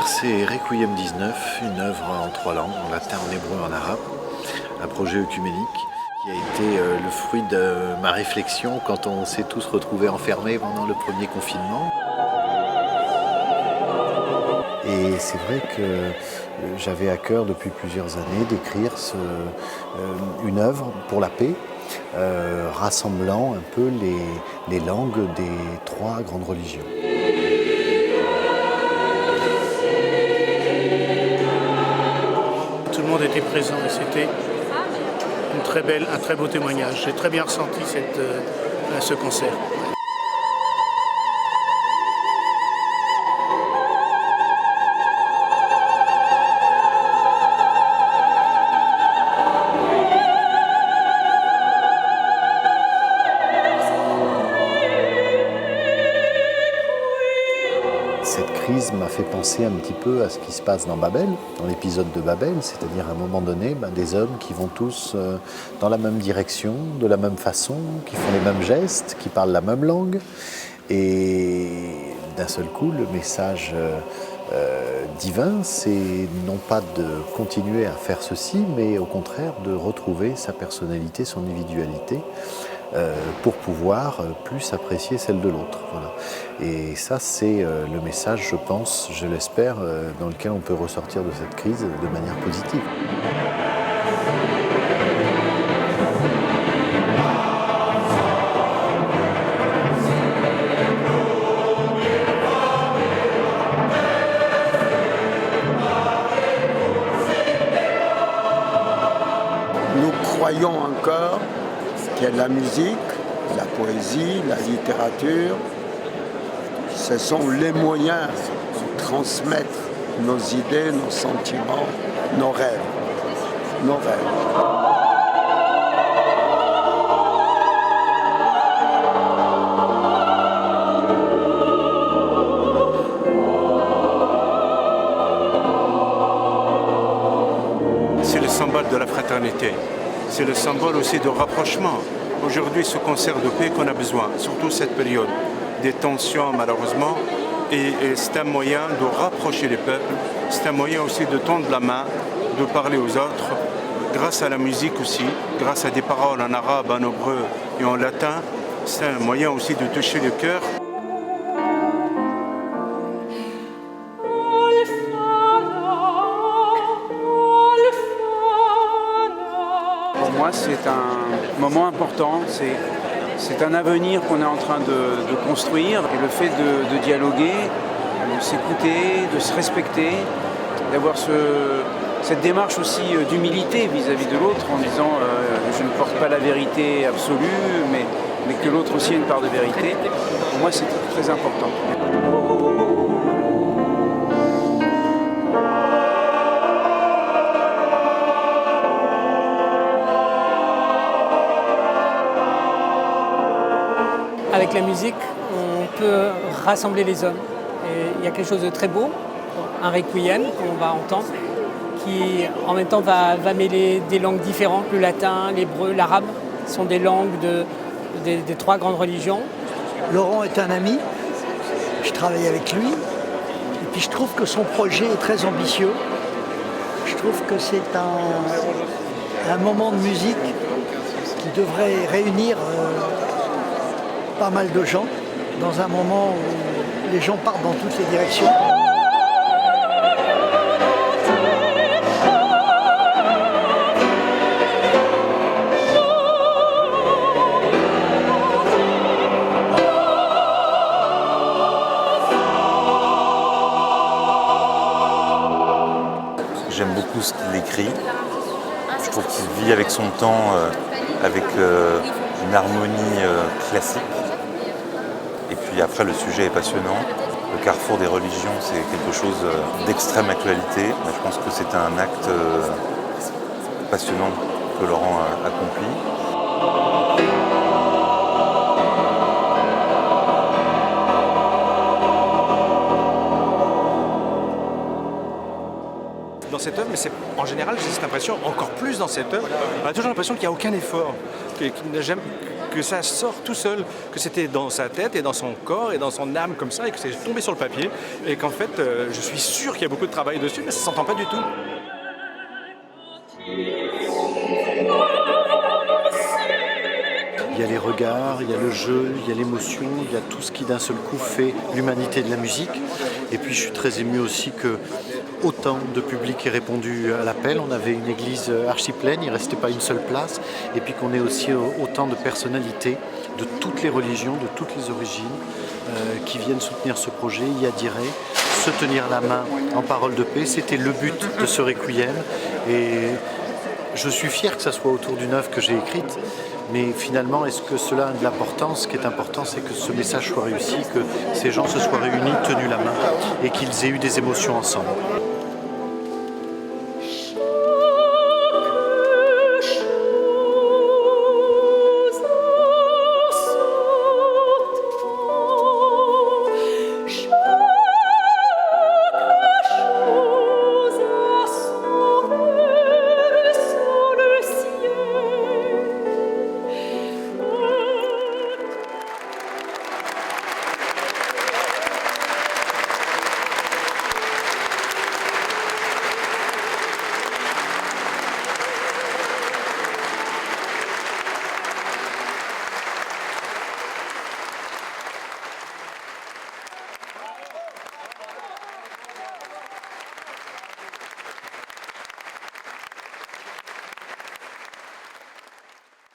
concert, c'est Requiem 19, une œuvre en 3 langues, en latin, en hébreu, en arabe, un projet œcuménique qui a été le fruit de ma réflexion quand on s'est tous retrouvés enfermés pendant le premier confinement. Et c'est vrai que j'avais à cœur depuis plusieurs années d'écrire une œuvre pour la paix, rassemblant un peu les langues des 3 grandes religions. Tout le monde était présent et c'était un très beau témoignage. J'ai très bien ressenti ce concert. Cette crise m'a fait penser un petit peu à ce qui se passe dans Babel, dans l'épisode de Babel, c'est-à-dire à un moment donné, des hommes qui vont tous dans la même direction, de la même façon, qui font les mêmes gestes, qui parlent la même langue. Et d'un seul coup, le message divin, c'est non pas de continuer à faire ceci, mais au contraire de retrouver sa personnalité, son individualité, pour pouvoir plus apprécier celle de l'autre. Voilà. Et ça, c'est le message, je pense, je l'espère, dans lequel on peut ressortir de cette crise de manière positive. Nous croyons encore qu'il y a la musique, la poésie, la littérature. Ce sont les moyens de transmettre nos idées, nos sentiments, nos rêves. Nos rêves. C'est le symbole de la fraternité. C'est le symbole aussi de rapprochement. Aujourd'hui, ce concert de paix qu'on a besoin, surtout cette période des tensions malheureusement, et c'est un moyen de rapprocher les peuples, c'est un moyen aussi de tendre la main, de parler aux autres, grâce à la musique aussi, grâce à des paroles en arabe, en hébreu et en latin, c'est un moyen aussi de toucher le cœur. Pour moi, c'est un moment important, c'est un avenir qu'on est en train de construire. Et le fait de dialoguer, de s'écouter, de se respecter, d'avoir cette démarche aussi d'humilité vis-à-vis de l'autre en disant je ne porte pas la vérité absolue, mais que l'autre aussi a une part de vérité. Pour moi, c'est très important. Avec la musique, on peut rassembler les hommes. Et il y a quelque chose de très beau, un requiem qu'on va entendre, qui en même temps va mêler des langues différentes, le latin, l'hébreu, l'arabe, sont des langues des 3 grandes religions. Laurent est un ami, je travaille avec lui, et puis je trouve que son projet est très ambitieux. Je trouve que c'est un moment de musique qui devrait réunir pas mal de gens dans un moment où les gens partent dans toutes les directions. J'aime beaucoup ce qu'il écrit. Je trouve qu'il vit avec son temps, avec une harmonie classique. Et puis après, le sujet est passionnant. Le carrefour des religions, c'est quelque chose d'extrême actualité. Mais je pense que c'est un acte passionnant que Laurent accomplit. Dans cette œuvre, mais en général, j'ai cette impression, encore plus dans cette œuvre, on a toujours l'impression qu'il n'y a aucun effort, que ça sort tout seul, que c'était dans sa tête et dans son corps et dans son âme comme ça, et que c'est tombé sur le papier, et qu'en fait, je suis sûr qu'il y a beaucoup de travail dessus, mais ça s'entend pas du tout. Il y a les regards, il y a le jeu, il y a l'émotion, il y a tout ce qui d'un seul coup fait l'humanité de la musique. Et puis je suis très ému aussi que autant de public ait répondu à l'appel. On avait une église archi pleine, il ne restait pas une seule place. Et puis qu'on ait aussi autant de personnalités de toutes les religions, de toutes les origines qui viennent soutenir ce projet, y adhérer, se tenir la main en parole de paix. C'était le but de ce requiem. Et je suis fier que ça soit autour d'une œuvre que j'ai écrite. Mais finalement, est-ce que cela a de l'importance? Ce qui est important, c'est que ce message soit réussi, que ces gens se soient réunis, tenus la main et qu'ils aient eu des émotions ensemble.